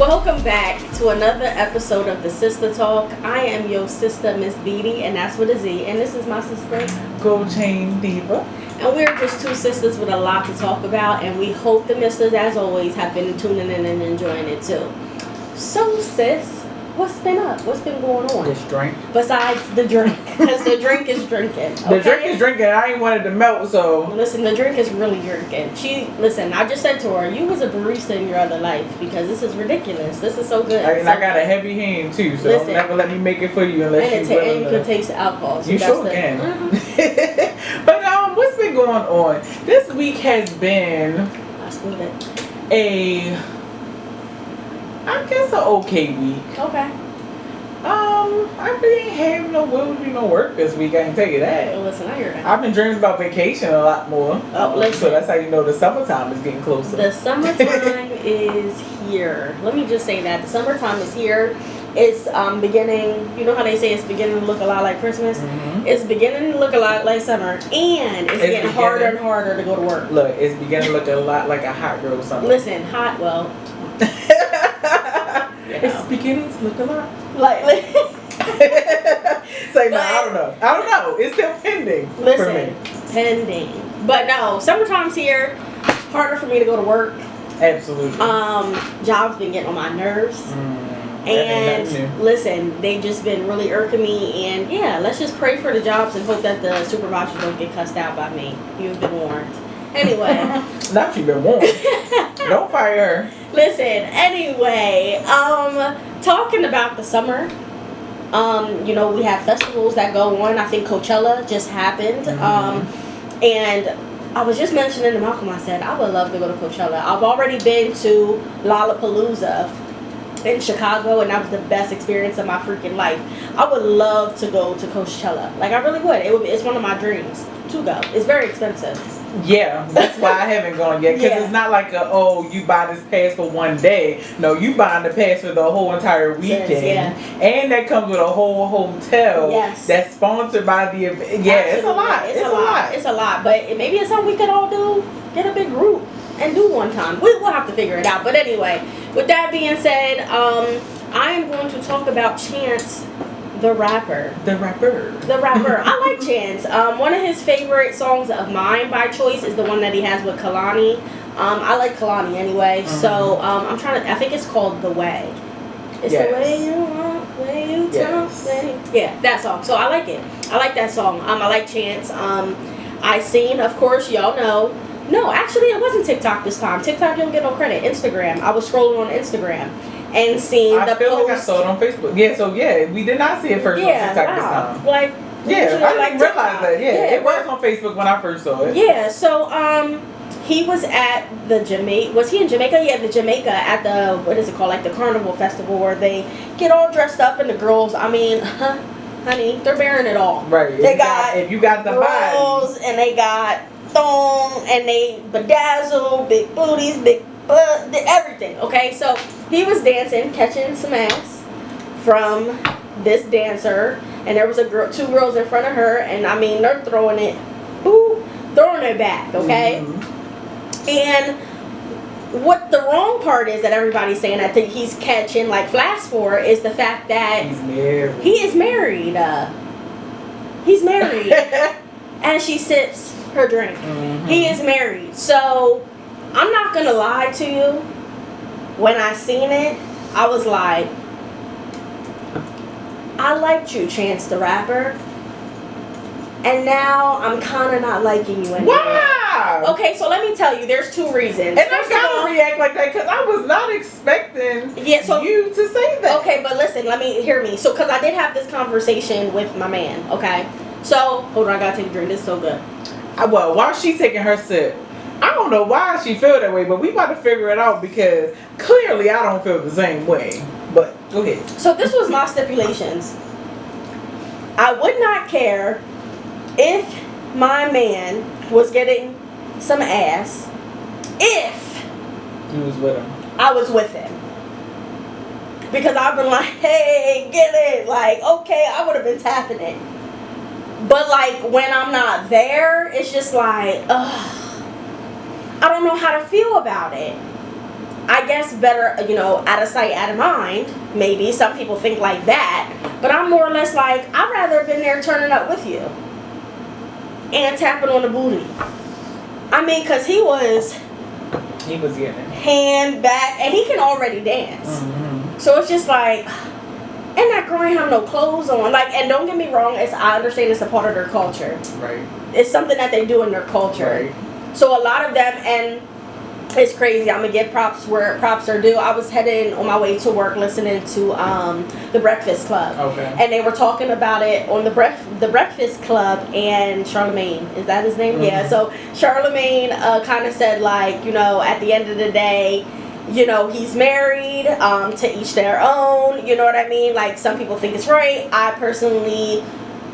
Welcome back to another episode of the Sistah Talk. I am your sister, Miss Beatty, and that's with a Z. And this is my sister, Gold Chain Diva. And we're just two sisters with a lot to talk about. And we hope the misters, as always, have been tuning in and enjoying it too. So, sis, what's been up? What's been going on? This drink. Besides the drink, because the drink is drinking. Okay? The drink is drinking. I ain't wanted to melt, so. Listen, the drink is really drinking. I just said to her, you was a barista in your other life because this is ridiculous. This is so good. And I got a heavy hand too, so don't never let me make it for you unless you can taste the alcohol. So you sure can. Mm-hmm. But what's been going on? This week has been I guess an okay week. Okay. I really ain't having no work this week. I can tell you that. Well, listen, I hear that. I've been dreaming about vacation a lot more. Oh, listen. So that's how you know the summertime is getting closer. The summertime is here. Let me just say that the summertime is here. It's beginning. You know how they say it's beginning to look a lot like Christmas. Mm-hmm. It's beginning to look a lot like summer, and it's getting harder and harder to go to work. Look, it's beginning to look a lot like a hot girl summer. Listen, hot. Well. It's beginning to look a lot like say no, I don't know. It's still pending. Listen, for me. Pending. But no, summertime's here. Harder for me to go to work. Absolutely. Jobs been getting on my nerves. And listen, they just been really irking me. And yeah, let's just pray for the jobs and hope that the supervisors don't get cussed out by me. You've been warned. Anyway. Not you've been warned. Don't fire her. Listen, anyway, talking about the summer, we have festivals that go on. I think Coachella just happened. Mm-hmm. And I was just mentioning to Malcolm, I said, I would love to go to Coachella. I've already been to Lollapalooza in Chicago, and that was the best experience of my freaking life. I would love to go to Coachella. Like, I really would. It's one of my dreams to go. It's very expensive. Yeah, that's why I haven't gone yet. Because it's not like you buy this pass for one day. No, you buying the pass for the whole entire weekend. Yeah. And that comes with a whole hotel. Yes. That's sponsored by the event. Yeah, it's a lot. It's a lot. But maybe it's something we could all do. Get a big group and do one time. We'll have to figure it out. But anyway, with that being said, I am going to talk about Chance the rapper. I like Chance. One of his favorite songs of mine by choice is the one that he has with Kalani. I like Kalani anyway. Mm-hmm. So I think it's called The Way. It's the way you want, way you talk. Yeah, that song. So I like it. I like that song. I like Chance. I seen, of course, y'all know. No, actually it wasn't TikTok this time. TikTok don't get no credit. Instagram. I was scrolling on Instagram and seeing the post. I feel like I saw it on Facebook. Yeah, so we did not see it first on TikTok this time. Like, I didn't realize that. Yeah, it was on Facebook when I first saw it. Yeah, so he was at the Jamaica. Was he in Jamaica? Yeah, the Jamaica at the, what is it called? Like the Carnival Festival where they get all dressed up and the girls, honey, they're bearing it all. Right. If you got the girls body. And they got thong and they bedazzle, big booties, big butt, everything. Okay, so he was dancing, catching some ass from this dancer, and there was two girls in front of her, and they're throwing it back. Okay. Mm-hmm. And what the wrong part is that everybody's saying that he's catching like flash for is the fact that he is married. He's married. And she sips her drink. Mm-hmm. He is married. So I'm not gonna lie to you. When I seen it, I was like, I liked you, Chance the Rapper. And now I'm kind of not liking you anymore. Wow! Okay, so let me tell you, there's two reasons. And I gotta react like that because I was not expecting you to say that. Okay, but listen, hear me. So, because I did have this conversation with my man, okay? So, hold on, I gotta take a drink. This is so good. Well, while she's taking her sip, I don't know why she feel that way, but we about to figure it out because clearly I don't feel the same way. But go ahead. So this was my stipulations. I would not care if my man was getting some ass if you was with him. I was with him. Because I've been like, hey, get it. Like, okay, I would have been tapping it. But like when I'm not there, it's just like, ugh. I don't know how to feel about it. I guess better, out of sight, out of mind. Maybe some people think like that, but I'm more or less like, I'd rather have been there turning up with you and tapping on the booty. I mean, cause he was getting it hand back, and he can already dance. Mm-hmm. So it's just like, and that girl ain't have no clothes on. Like, and don't get me wrong, I understand it's a part of their culture. Right. It's something that they do in their culture. Right. So a lot of them, and it's crazy. I'm gonna give props where props are due. I was heading on my way to work, listening to the Breakfast Club. Okay. And they were talking about it on the Breakfast Club, and Charlemagne, is that his name? Mm-hmm. Yeah. So Charlemagne kind of said, like, at the end of the day, he's married, to each their own. You know what I mean? Like, some people think it's right. I personally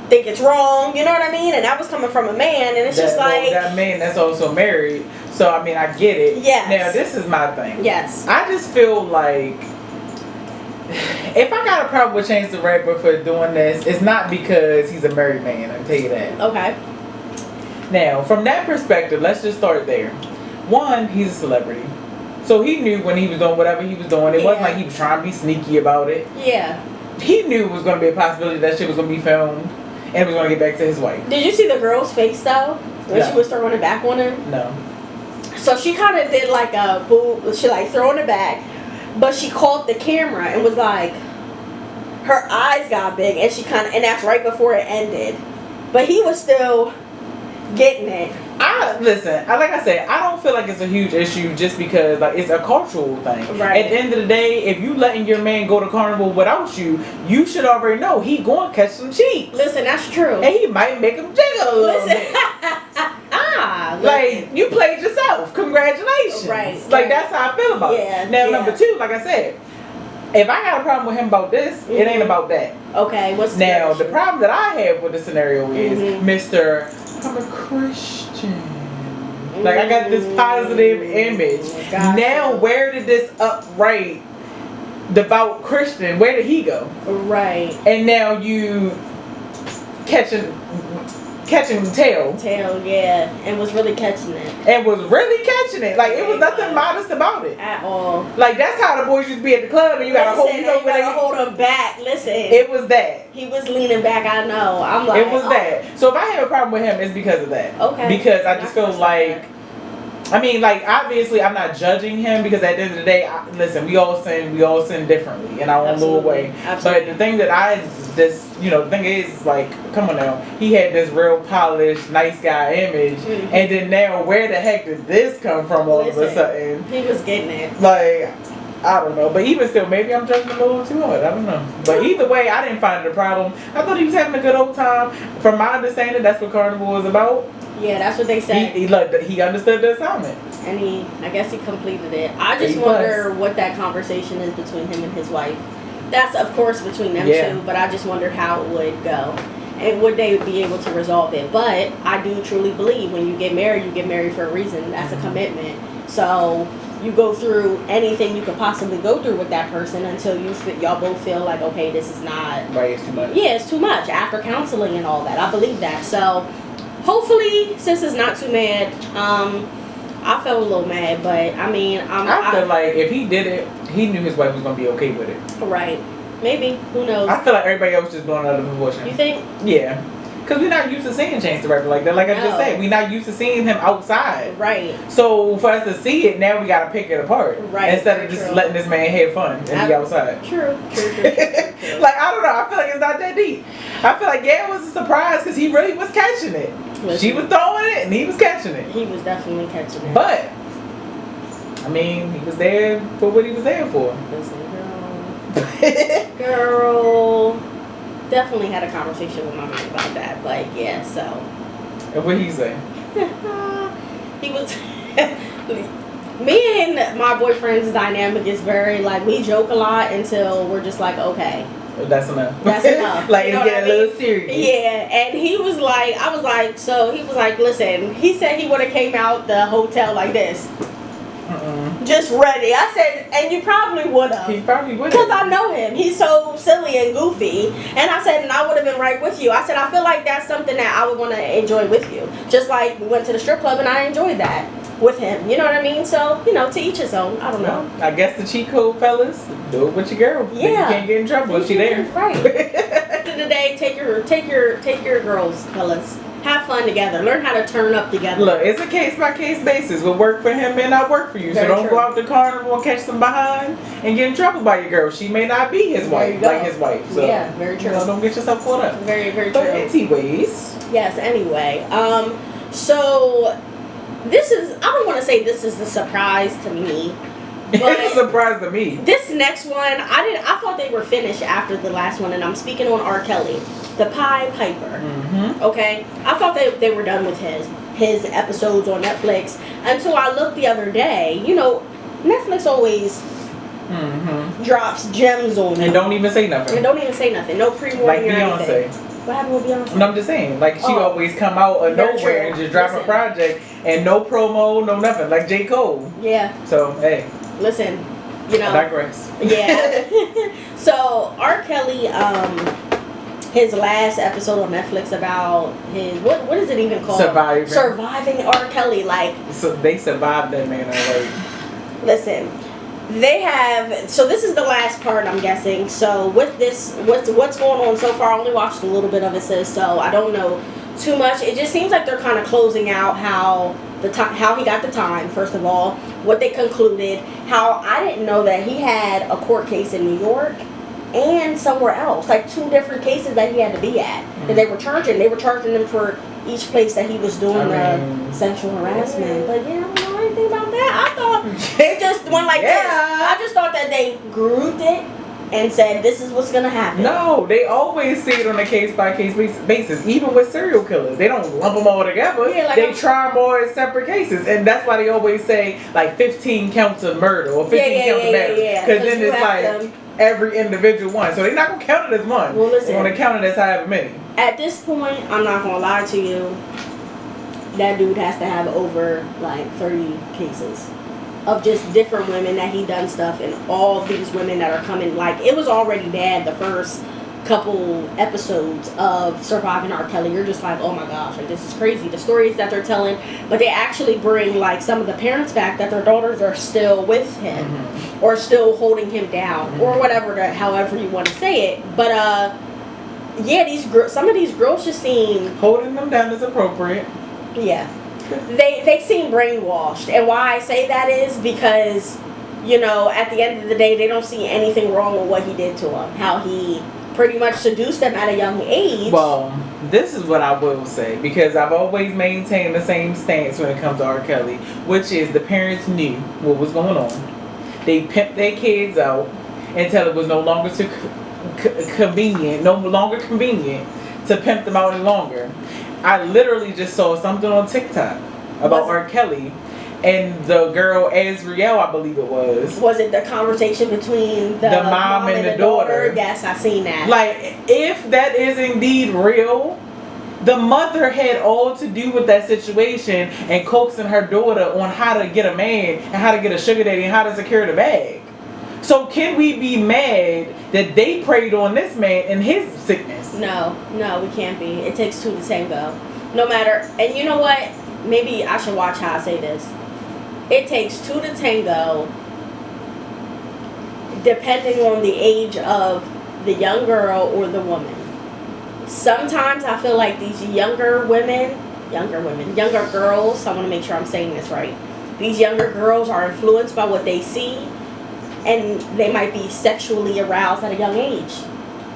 think it's wrong. You know what I mean? And that was coming from a man, and it's just like that man that's also married. So, I mean, I get it. Yes. Now, this is my thing. Yes. I just feel like if I got a problem with Chance the Rapper for doing this, it's not because he's a married man. I'll tell you that. Okay. Now, from that perspective, let's just start there. One, he's a celebrity. So he knew when he was doing whatever he was doing. It wasn't like he was trying to be sneaky about it. Yeah. He knew it was going to be a possibility that shit was going to be filmed. And it was going to get back to his wife. Did you see the girl's face, though? When she was throwing it back on him? No. So she kind of did like a boo. She like throwing it back. But she caught the camera and was like, her eyes got big. And and that's right before it ended. But he was still getting it. Listen, like I said, I don't feel like it's a huge issue just because like it's a cultural thing. Right. At the end of the day, if you letting your man go to Carnival without you, you should already know he going to catch some cheeks. Listen, that's true. And he might make him jiggle a little bit. Like, you played yourself. Congratulations. Right. Like, that's how I feel about it. Now, number two, like I said, if I got a problem with him about this, it ain't about that. Okay, what's now the problem that I have with the scenario is Mr. I'm a Christian. Like, I got this positive image. Gotcha. Now, where did this upright, devout Christian, where did he go? Right. And now you catching the tail. Yeah. And was really catching it. And was really catching it. Like, it was nothing modest about it. At all. Like, that's how the boys used to be at the club, and you gotta hold, hold them back. Listen. It was that. He was leaning back, I know. I'm like, it was that. So if I have a problem with him, it's because of that. Okay. Because I just feel like, I mean, like, obviously I'm not judging him because at the end of the day, listen, we all sin differently in our own little way. Absolutely. But the thing that the thing is like, come on now, he had this real polished, nice guy image, and then now where the heck did this come from all of a sudden? He was getting it. Like, I don't know, but even still, maybe I'm judging a little too hard. I don't know. But either way, I didn't find it a problem. I thought he was having a good old time. From my understanding, that's what Carnival was about. Yeah, that's what they said. He understood the assignment. And I guess he completed it. I just wonder what that conversation is between him and his wife. That's, of course, between them two, but I just wondered how it would go. And would they be able to resolve it? But I do truly believe when you get married for a reason. That's a commitment. So you go through anything you could possibly go through with that person until y'all both feel like, okay, this is not... Right, it's too much. Yeah, it's too much after counseling and all that. I believe that. So hopefully, sis is not too mad. I felt a little mad, but I mean... I feel like if he did it, he knew his wife was going to be okay with it. Right. Maybe. Who knows? I feel like everybody else just blowing out of proportion. You think? Yeah. Because we're not used to seeing Chance the Rapper like that. Like I just said, we're not used to seeing him outside. Right. So for us to see it, now we got to pick it apart. Right. Instead of just letting this man have fun and be outside. True. Like, I don't know. I feel like it's not that deep. I feel like, it was a surprise because he really was catching it. Listen, she was throwing it and he was catching it. He was definitely catching it. But, I mean, he was there for what he was there for. Listen, girl. Definitely had a conversation with my man about that. Like, yeah, so. And what he say? He was... Me and my boyfriend's dynamic is very, like, we joke a lot until we're just like, okay. That's enough. That's enough. Like, it's getting a little serious. Yeah, and he was like, he was like, listen, he said he would have came out the hotel like this. Just ready. I said, and you probably would have. He probably would have. Because I know him. He's so silly and goofy. And I said, and I would have been right with you. I said, I feel like that's something that I would want to enjoy with you. Just like we went to the strip club and I enjoyed that. with him. You know what I mean? So, to each his own. I don't know. I guess the cheat code, fellas, do it with your girl. Yeah. You can't get in trouble if she there. Right. At the end of the day, take your girls, fellas. Have fun together. Learn how to turn up together. Look, it's a case by case basis. What work for him may not work for you. Very so don't true. go out to Carnival and catch them behind and get in trouble by your girl. She may not be his wife, like his wife. So, yeah, very true. Don't get yourself caught up. Very, very But true. anyways. Yes, anyway. So this is, I don't want to say this is a surprise to me. But it's a surprise to me. This next one, I thought they were finished after the last one, and I'm speaking on R. Kelly, the Pied Piper. Mm-hmm. Okay, I thought they were done with his episodes on Netflix until I looked the other day. Netflix always drops gems on you. And don't even say nothing. No pre-warning Like or Beyonce. anything. What happened with Beyonce? And I'm just saying, like, she always come out of Very nowhere true. and just drop a Listen. project and no promo, no nothing, like J. Cole. Yeah. So, hey, Listen, I digress. Yeah. So R. Kelly, his last episode on Netflix about his what is it even called? Surviving R. Kelly. Like, so they survived that man already. Listen, they have. So this is the last part, I'm guessing. So with this, what's going on so far? I only watched a little bit of it, so I don't know too much. It just seems like they're kind of closing out how he got the time, first of all, what they concluded, how I didn't know that he had a court case in New York and somewhere else, like 2 different cases that he had to be at that they were charging him for each place that he was doing the sexual harassment. But I don't know anything about that. I thought it just went like this. I just thought that they grouped it and said this is what's gonna happen. No, they always see it on a case by case basis. Even with serial killers, they don't lump them all together. Yeah, like they try them all as separate cases, and that's why they always say like 15 counts of murder or 15 counts of murder. Because then it's like every individual one. So they're not gonna count it as one. Well, listen, they're gonna count it as however many. At this point, I'm not gonna lie to you. That dude has to have over like 30 cases of just different women that he done stuff, and all these women that are coming. Like, it was already bad the first couple episodes of Surviving R. Kelly. You're just like, oh my gosh, like, this is crazy, the stories that they're telling. But they actually bring like some of the parents back that their daughters are still with him or still holding him down or whatever, however you want to say it. But yeah, some of these girls just seem holding them down is appropriate. Yeah. They seem brainwashed, and why I say that is because, at the end of the day, they don't see anything wrong with what he did to them. How he pretty much seduced them at a young age. Well, this is what I will say, because I've always maintained the same stance when it comes to R. Kelly, which is the parents knew what was going on. They pimped their kids out until it was no longer convenient to pimp them out any longer. I literally just saw something on TikTok about R. Kelly and the girl Azriel, I believe it was. Was it the conversation between the mom and the daughter? Yes, I seen that. Like, if that is indeed real, the mother had all to do with that situation and coaxing her daughter on how to get a man and how to get a sugar daddy and how to secure the bag. So can we be mad that they preyed on this man in his sickness? No, we can't be. It takes 2 to tango. No matter, and you know what? Maybe I should watch how I say this. It takes 2 to tango, depending on the age of the young girl or the woman. Sometimes I feel like these younger girls, I want to make sure I'm saying this right. These younger girls are influenced by what they see, and they might be sexually aroused at a young age,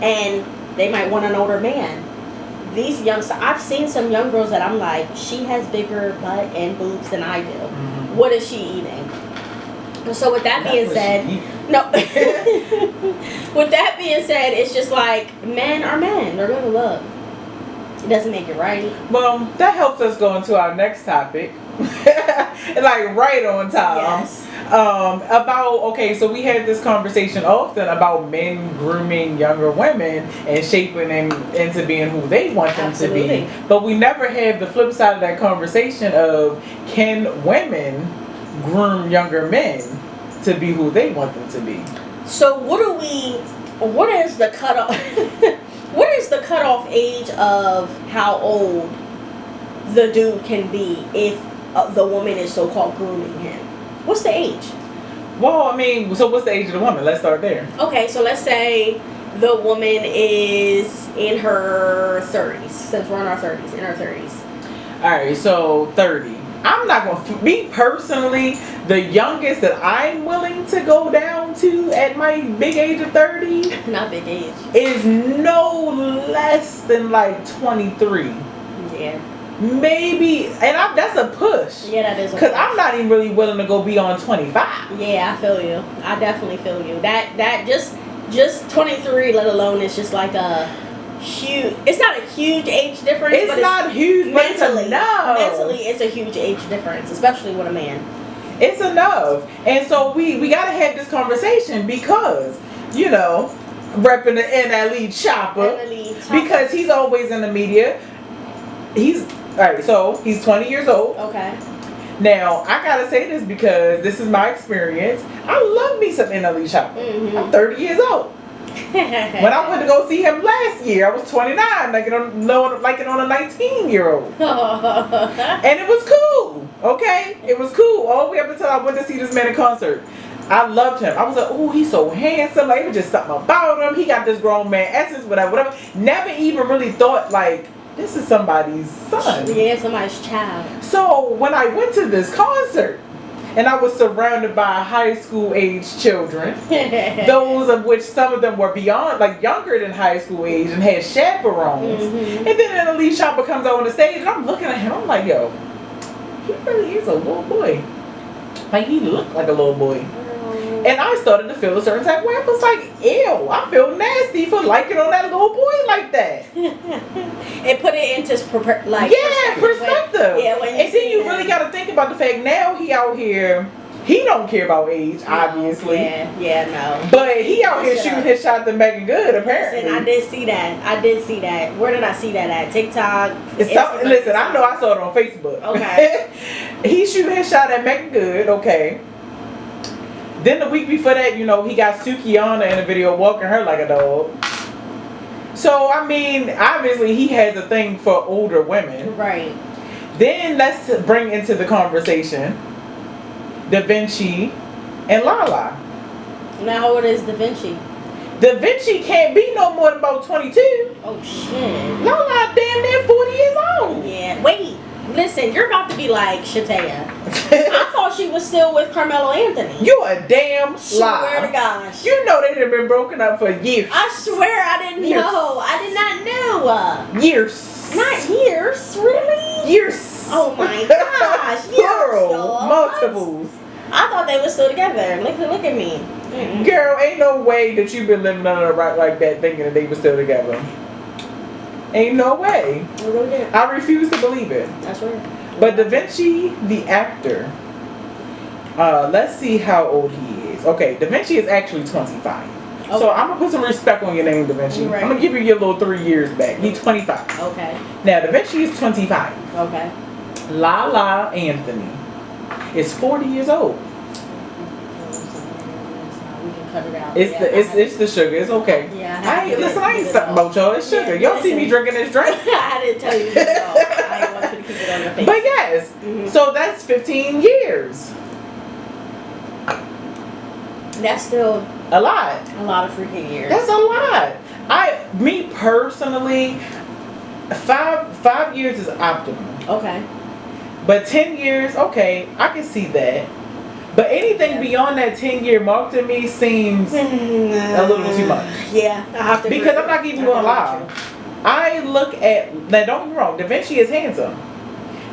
and they might want an older man. I've seen some young girls that I'm like, she has bigger butt and boobs than I do. What is she eating? So with that being said, with that being said, it's just like, men are men. They're gonna look. It doesn't make it right. Well, that helps us go into our next topic. Like right on time. Yes. So we had this conversation often about men grooming younger women and shaping them into being who they want them to be. But we never have the flip side of that conversation of, can women groom younger men to be who they want them to be? So what is the cutoff what is the cutoff age of how old the dude can be if the woman is so-called grooming him. What's the age? Well, I mean, so what's the age of the woman? Let's start there. Okay, so let's say the woman is in her 30s, since we're in our 30s, in her 30s. All right, so 30. I'm not going to, me personally, the youngest that I'm willing to go down to at my big age of 30. Not big age. Is no less than like 23. Yeah. Maybe, and that's a push. Yeah, that is a Because push. I'm not even really willing to go beyond 25. Yeah, I feel you. I definitely feel you. That just 23, let alone it's just like a huge. It's not a huge age difference. It's but not huge, but mentally. it's enough. Mentally, it's a huge age difference, especially with a man. It's enough, and so we gotta have this conversation because repping the NLE chopper because he's always in the media. He's all right. So he's 20 years old. Okay. Now, I gotta say this because this is my experience. I love me some NLE Chopper. Mm-hmm. I'm 30 years old. When I went to go see him last year, I was 29, like it on a 19-year-old. And it was cool, okay? It was cool all the way up until I went to see this man in concert. I loved him. I was like, oh, he's so handsome. Like, it was just something about him. He got this grown man essence, whatever. Never even really thought, like, this is somebody's son. Yeah, somebody's child. So when I went to this concert and I was surrounded by high school age children, those of which some of them were beyond, like younger than high school age and had chaperones. Mm-hmm. And then an elite shopper comes out on the stage and I'm looking at him, I'm like, yo, he really is a little boy. Like he looked like a little boy. And I started to feel a certain type of way. I was like, ew, I feel nasty for liking on that little boy like that. It put it into perspective. Yeah, when and then you really got to think about the fact now he out here, he don't care about age, obviously. Yeah, no. But he out here shooting his shot to making good, apparently. Listen, I did see that. Where did I see that at? TikTok? Listen, I know I saw it on Facebook. Okay. He shooting his shot at making good, okay. Then the week before that, he got Sukiyana in a video walking her like a dog. So, I mean, obviously he has a thing for older women. Right. Then let's bring into the conversation Da Vinci and Lala. Now, how old is Da Vinci? Da Vinci can't be no more than about 22. Oh, shit. Lala damn near 40 years old. Yeah. Wait. Listen, you're about to be like Shataya. I thought she was still with Carmelo Anthony. You a damn lie. Swear to gosh. You know they've been broken up for years. I swear I didn't know. I did not know. Years. Not years, really? Years. Oh my gosh. Plural. Multiples. I thought they were still together. Look at me. Mm-mm. Girl, ain't no way that you've been living under a rock like that thinking that they were still together. Ain't no way. I really did. I refuse to believe it. That's right. But Da Vinci, the actor, let's see how old he is. Okay, Da Vinci is actually 25. Okay. So I'm going to put some respect on your name, Da Vinci. Right. I'm going to give you your little 3 years back. He's 25. Okay. Now, Da Vinci is 25. Okay. Lala Anthony is 40 years old. Cut it out. It's the sugar. It's okay. Yeah. I ain't something about y'all. It's sugar. Y'all see me drinking this drink. I didn't tell you to I didn't want you to keep it on your face. But yes, so that's 15 years. That's still a lot. A lot of freaking years. That's a lot. Me personally, 5 years is optimal. Okay. But 10 years, okay, I can see that. But anything beyond that 10-year mark to me seems a little too much. Yeah, I have to. Because I'm not even going to lie. I look at, now don't get me wrong, Da Vinci is handsome.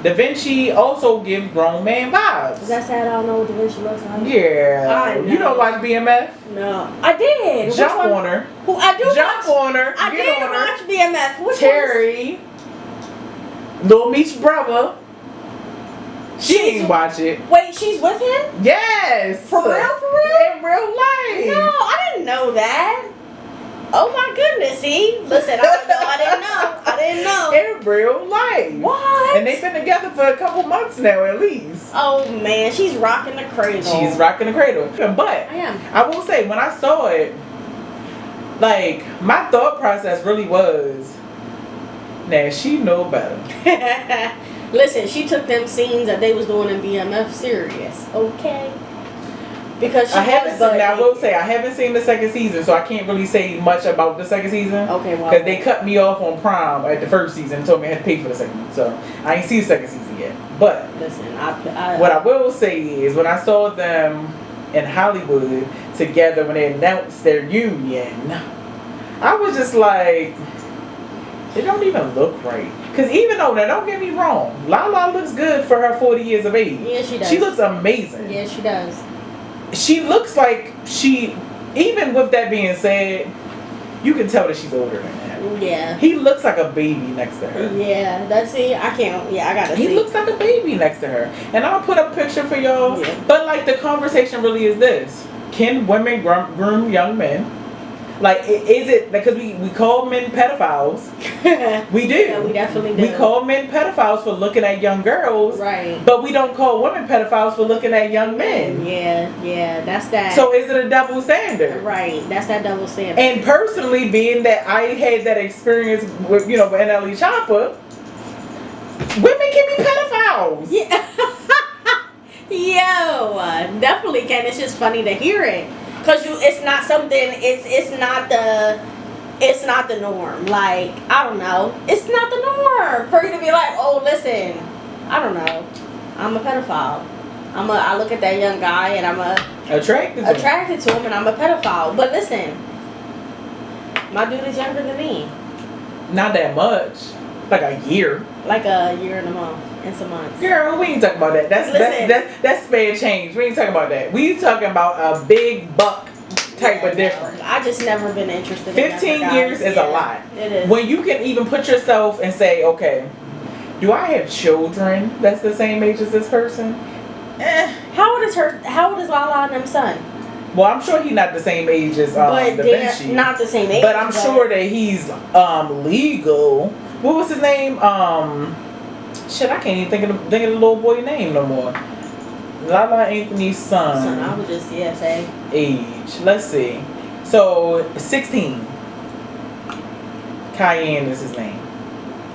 Da Vinci also gives grown man vibes. Is that sad? I don't know what Da Vinci looks like. Yeah. You don't watch BMF? No. I did. Jump on her. Who I do Jump on her. I did watch BMF. Which Terry. Lil Meech's brother. She ain't watch it. Wait, she's with him? Yes. For real? In real life. No, I didn't know that. Oh my goodness, see? Listen, I didn't know. In real life. What? And they've been together for a couple months now at least. Oh man, she's rocking the cradle. She's rocking the cradle. But I will say, when I saw it, like, my thought process really was, now she know better. Listen, she took them scenes that they was doing in BMF serious, okay? Because I will say I haven't seen the second season, so I can't really say much about the second season. Okay, well, because they cut me off on Prime at the first season and told me I had to pay for the second one, so I ain't seen the second season yet. But listen, what I will say is when I saw them in Hollywood together when they announced their union, I was just like, it don't even look right. Because even though, now don't get me wrong, Lala looks good for her 40 years of age. Yeah, she does. She looks amazing. Yeah, she does. She looks like even with that being said, you can tell that she's older than that. Yeah. He looks like a baby next to her. Yeah, I gotta see. He looks like a baby next to her. And I'll put a picture for y'all. Yeah. But like the conversation really is this. Can women groom young men? Like, is it, because we call men pedophiles. We do. Yeah, we definitely do. We call men pedophiles for looking at young girls. Right. But we don't call women pedophiles for looking at young men. Yeah, that's that. So is it a double standard? Right, that's that double standard. And personally, being that I had that experience with, with NLE Chopper, women can be pedophiles. Yeah. Yo, definitely can. It's just funny to hear it. Cause it's not something. It's not the norm. Like, I don't know. It's not the norm for you to be like, oh, listen, I don't know, I'm a pedophile. I look at that young guy and I'm attracted to him and I'm a pedophile. But listen, my dude is younger than me. Not that much. Like a year. Like a year and a month. And some months. Girl, we ain't talking about that. That's spare change. We ain't talking about that. We talking about a big buck type of difference. I just never been interested in 15 years is a lot. It is. When you can even put yourself and say, okay, do I have children that's the same age as this person? How old is Lala and them son? Well, I'm sure he's not the same age as but the they're Vinci. not the same age. But I'm sure that he's legal. What was his name? Shit, I can't even think of the little boy name no more. Lala Anthony's son. I would just say age. Let's see. So 16. Cayenne is his name.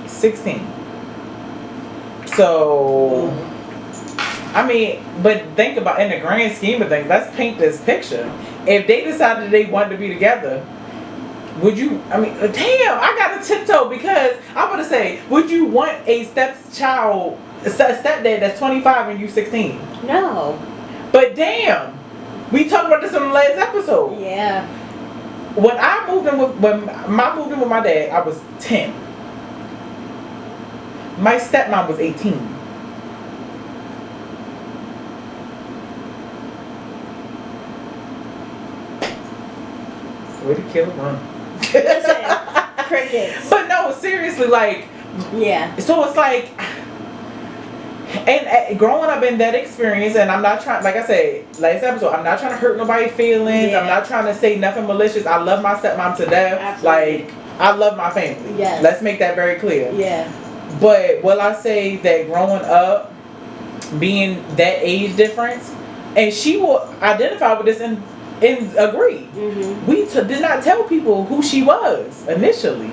16. So I mean, but think about, in the grand scheme of things, let's paint this picture. If they decided they wanted to be together, would you, I mean, damn, I got to tiptoe because I'm going to say, would you want a stepdad that's 25 and you 16? No. But damn, we talked about this on the last episode. Yeah. When I moved in with my dad, I was 10. My stepmom was 18. Way to kill a run. Crickets. But no, seriously, like, yeah. So it's like, and growing up in that experience, and I'm not trying, like I said, last episode, I'm not trying to hurt nobody's feelings. Yeah. I'm not trying to say nothing malicious. I love my stepmom to death. Absolutely. Like, I love my family. Yes. Let's make that very clear. Yeah. But will I say that growing up, being that age difference, and she will identify with this and agree. Mm-hmm. We did not tell people who she was initially.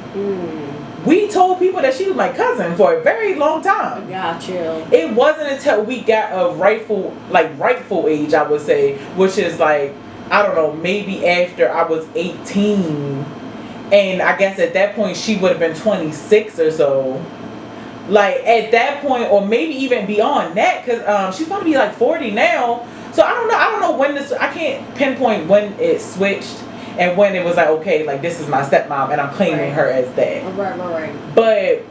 We told people that she was my cousin for a very long time. Got you. It wasn't until we got a rightful age, I would say, which is like, I don't know, maybe after I was 18, and I guess at that point she would have been 26 or so. Like at that point, or maybe even beyond that, because she's gonna be like 40 now. So I don't know when this. I can't pinpoint when it switched and when it was like, okay, like this is my stepmom and I'm claiming her as that. Right. But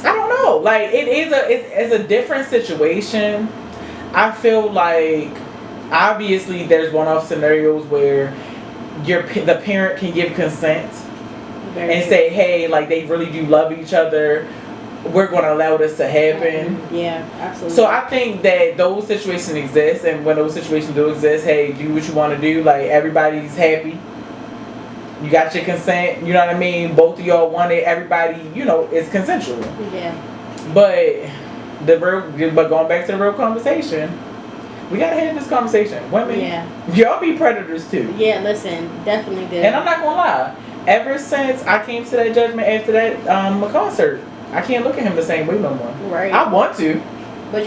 I don't know. Like it's a different situation. I feel like obviously there's one-off scenarios where the parent can give consent and say, hey, like they really do love each other. We're going to allow this to happen. Yeah, absolutely. So I think that those situations exist, and when those situations do exist, hey, do what you want to do. Like everybody's happy. You got your consent. You know what I mean? Both of y'all want it. Everybody, it's consensual. Yeah. But going back to the real conversation, we gotta have this conversation. Women, y'all be predators too. Yeah, listen, definitely do. And I'm not gonna lie. Ever since I came to that judgment after that concert, I can't look at him the same way no more. Right. I want to. But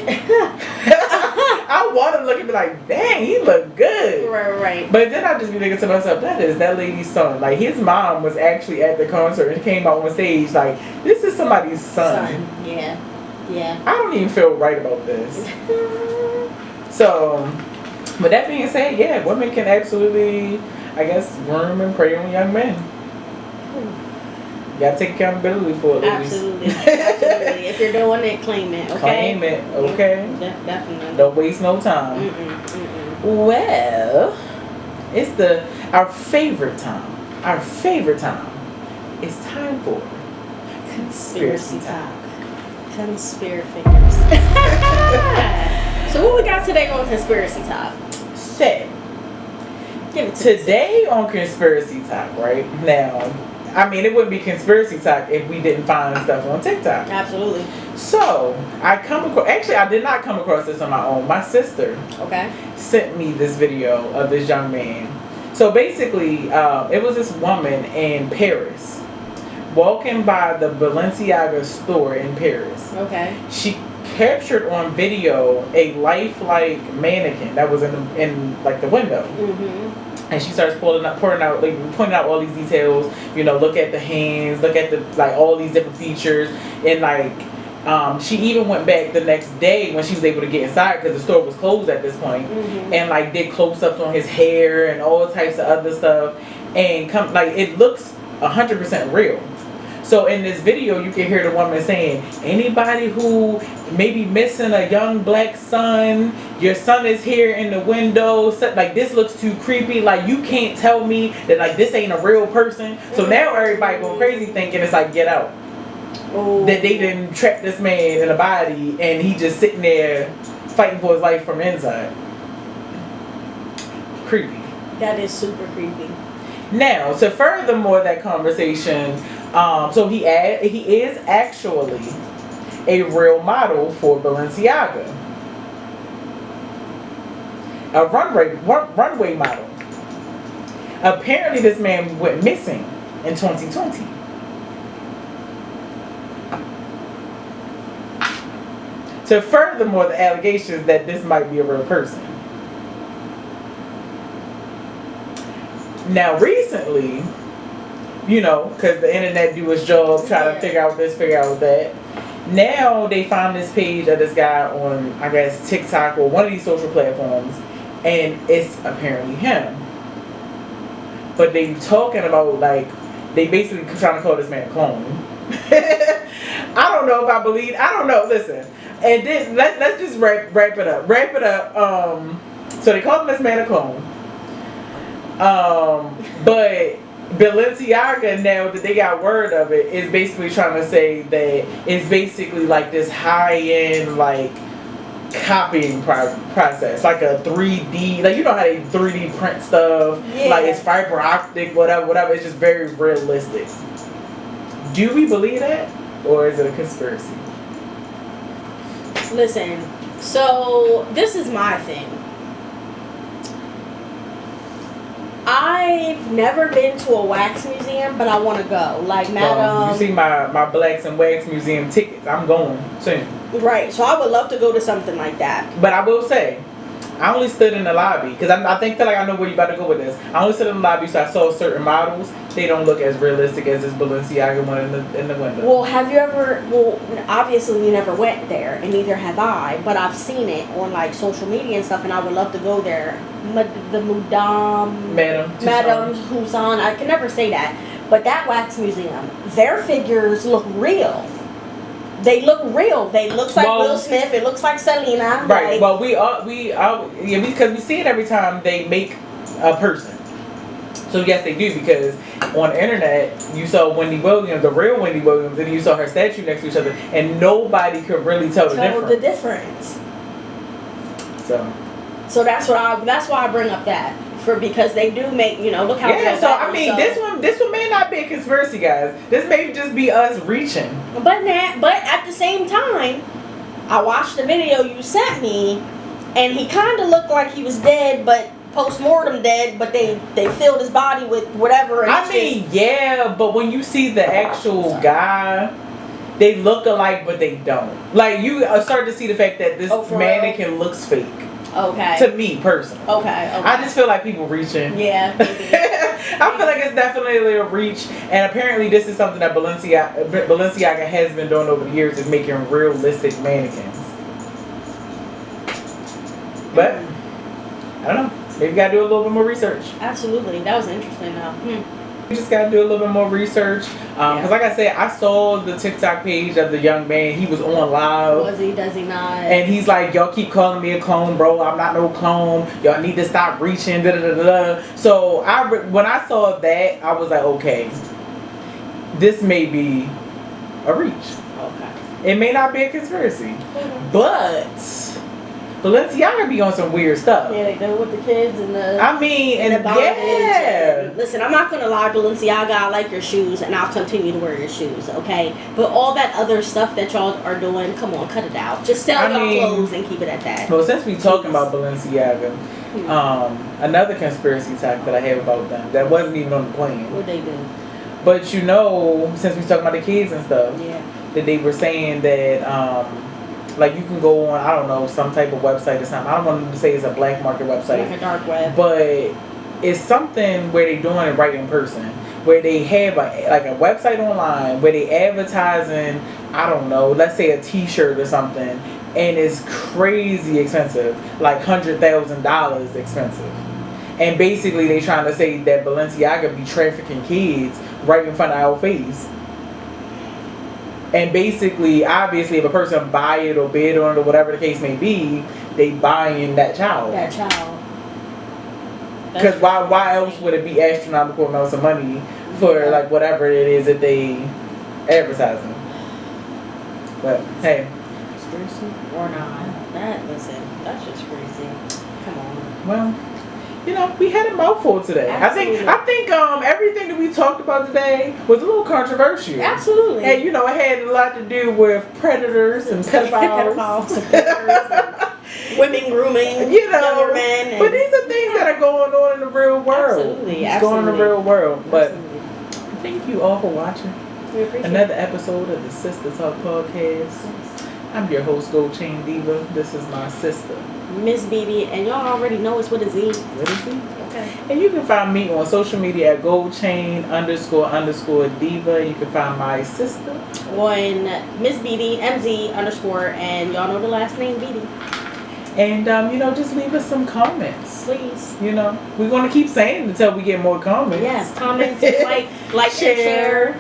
I want to look and be like, dang, he look good. Right. But then I just be thinking to myself, that is that lady's son. Like, his mom was actually at the concert and came out on stage like, this is somebody's son. Yeah. I don't even feel right about this. So, with that being said, yeah, women can absolutely, I guess, groom and prey on young men. You gotta take accountability for it, ladies. Absolutely. If you're doing it, claim it, okay? Claim it, okay? Definitely. Don't waste no time. Well, it's our favorite time. Our favorite time. It's time for Conspiracy Talk. Conspiracy fingers. So what we got today on Conspiracy Talk? Today on Conspiracy Talk, right now, I mean, it wouldn't be Conspiracy Talk if we didn't find stuff on TikTok. Absolutely. So, I did not come across this on my own. My sister sent me this video of this young man. So, basically, it was this woman in Paris walking by the Balenciaga store in Paris. Okay. She captured on video a lifelike mannequin that was in the window. And she starts pointing out all these details. You know, look at the hands, look at all these different features, and she even went back the next day when she was able to get inside because the store was closed at this point, and did close-ups on his hair and all types of other stuff, and it looks 100% real. So in this video, you can hear the woman saying, anybody who may be missing a young black son, your son is here in the window, this looks too creepy, you can't tell me that this ain't a real person. So now everybody going crazy thinking it's Get Out. Ooh. That they didn't trap this man in a body and he just sitting there fighting for his life from inside. Creepy. That is super creepy. Now, to furthermore that conversation, so he is actually a real model for Balenciaga, a runway model. Apparently, this man went missing in 2020. To furthermore the allegations that this might be a real person. Now, recently, because the internet do its job, try to figure out this, figure out that. Now they found this page of this guy on, I guess, TikTok or one of these social platforms, and it's apparently him. But they talking about they basically trying to call this man a clone. I don't know if I believe. I don't know. Listen, and then let's just wrap it up. So they called this man a clone. But Balenciaga, now that they got word of it, is basically trying to say that it's basically this high-end copying process, like a 3D, you know how they 3D print stuff, it's fiber optic, whatever. It's just very realistic. Do we believe that, or is it a conspiracy? Listen, so this is my thing. I've never been to a wax museum, but I want to go. Madam. You see my Blacks and Wax Museum tickets. I'm going soon. Right, so I would love to go to something like that. But I will say, I only stood in the lobby because I feel like I know where you're about to go with this. I only stood in the lobby, so I saw certain models. They don't look as realistic as this Balenciaga one in the window. Well, have you ever? Well, obviously you never went there, and neither have I. But I've seen it on social media and stuff, and I would love to go there. Madame Tussauds. I can never say that, but that wax museum, their figures look real. They look real. They look like Will Smith. It looks like Selena. Right. Well, because we see it every time they make a person. So yes, they do, because on the internet you saw Wendy Williams, the real Wendy Williams, and you saw her statue next to each other, and nobody could really tell the difference. So that's why I bring up that. Because they do make, look how. Yeah, so I mean, this one may not be a conspiracy, guys. This may just be us reaching. But at the same time, I watched the video you sent me, and he kind of looked like he was dead, but post-mortem dead. But they filled his body with whatever. And but when you see the actual guy, they look alike, but they don't. Like, you start to see the fact that this mannequin looks fake. Okay. To me, personally. Okay. I just feel like people reaching. Yeah. I feel like it's definitely a reach, and apparently this is something that Balenciaga has been doing over the years, is making realistic mannequins. But I don't know. Maybe gotta do a little bit more research. Absolutely, that was interesting though. You just gotta do a little bit more research. Because like I said, I saw the TikTok page of the young man. He was on live. Was he? Does he not? And he's like, y'all keep calling me a clone, bro. I'm not no clone. Y'all need to stop reaching. Da, da, da, da. So when I saw that, I was like, okay, this may be a reach. Okay. It may not be a conspiracy, but Balenciaga be on some weird stuff. Yeah, they do with the kids and the. I mean, and the bondage. yeah. Listen, I'm not gonna lie, Balenciaga. I like your shoes, and I'll continue to wear your shoes. Okay, but all that other stuff that y'all are doing, come on, cut it out. Just sell your clothes and keep it at that. Well, since we talking about Balenciaga, another conspiracy fact that I have about them that wasn't even on the plane. What they do? But you know, since we talking about the kids and stuff, that they were saying that. Like you can go on, I don't know, some type of website or something. I don't want to say it's a black market website. Like a dark web. But it's something where they're doing it right in person. Where they have a website online where they advertising, I don't know, let's say a t-shirt or something. And it's crazy expensive. Like $100,000 expensive. And basically they trying to say that Balenciaga be trafficking kids right in front of our face. And basically, obviously, if a person buy it or bid on it or whatever the case may be, they buying that child. That child. Because why else would it be astronomical amounts of money for like whatever it is that they advertising? But hey, conspiracy or not? Listen, that's just crazy. Come on. Well, you know, we had a mouthful today. Absolutely. I think everything that we talked about today was a little controversial. Absolutely. And you know, it had a lot to do with predators and pedophiles. And women grooming, you know, younger men. But these are things that are going on in the real world. Absolutely. Going on in the real world. But absolutely. Thank you all for watching. We appreciate another episode of the Sistah Talk Podcast. Yes. I'm your host, Gold Chain Diva. This is my sister, Miss BB, and y'all already know it's with a Z. What is it? Okay. And you can find me on social media at goldchain__diva. You can find my sister on Miss BD MZ_, and y'all know the last name BD. And you know, just leave us some comments, please. You know, we're gonna keep saying it until we get more comments. Yes, comments, like, share.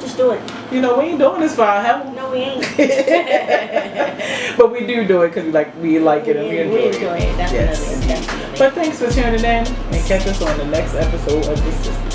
Just do it. You know, we ain't doing this for our health. No, we ain't. But we do it because we like it and we enjoy it. Definitely. Yes. Definitely. But thanks for tuning in and catch us on the next episode of The Sistah.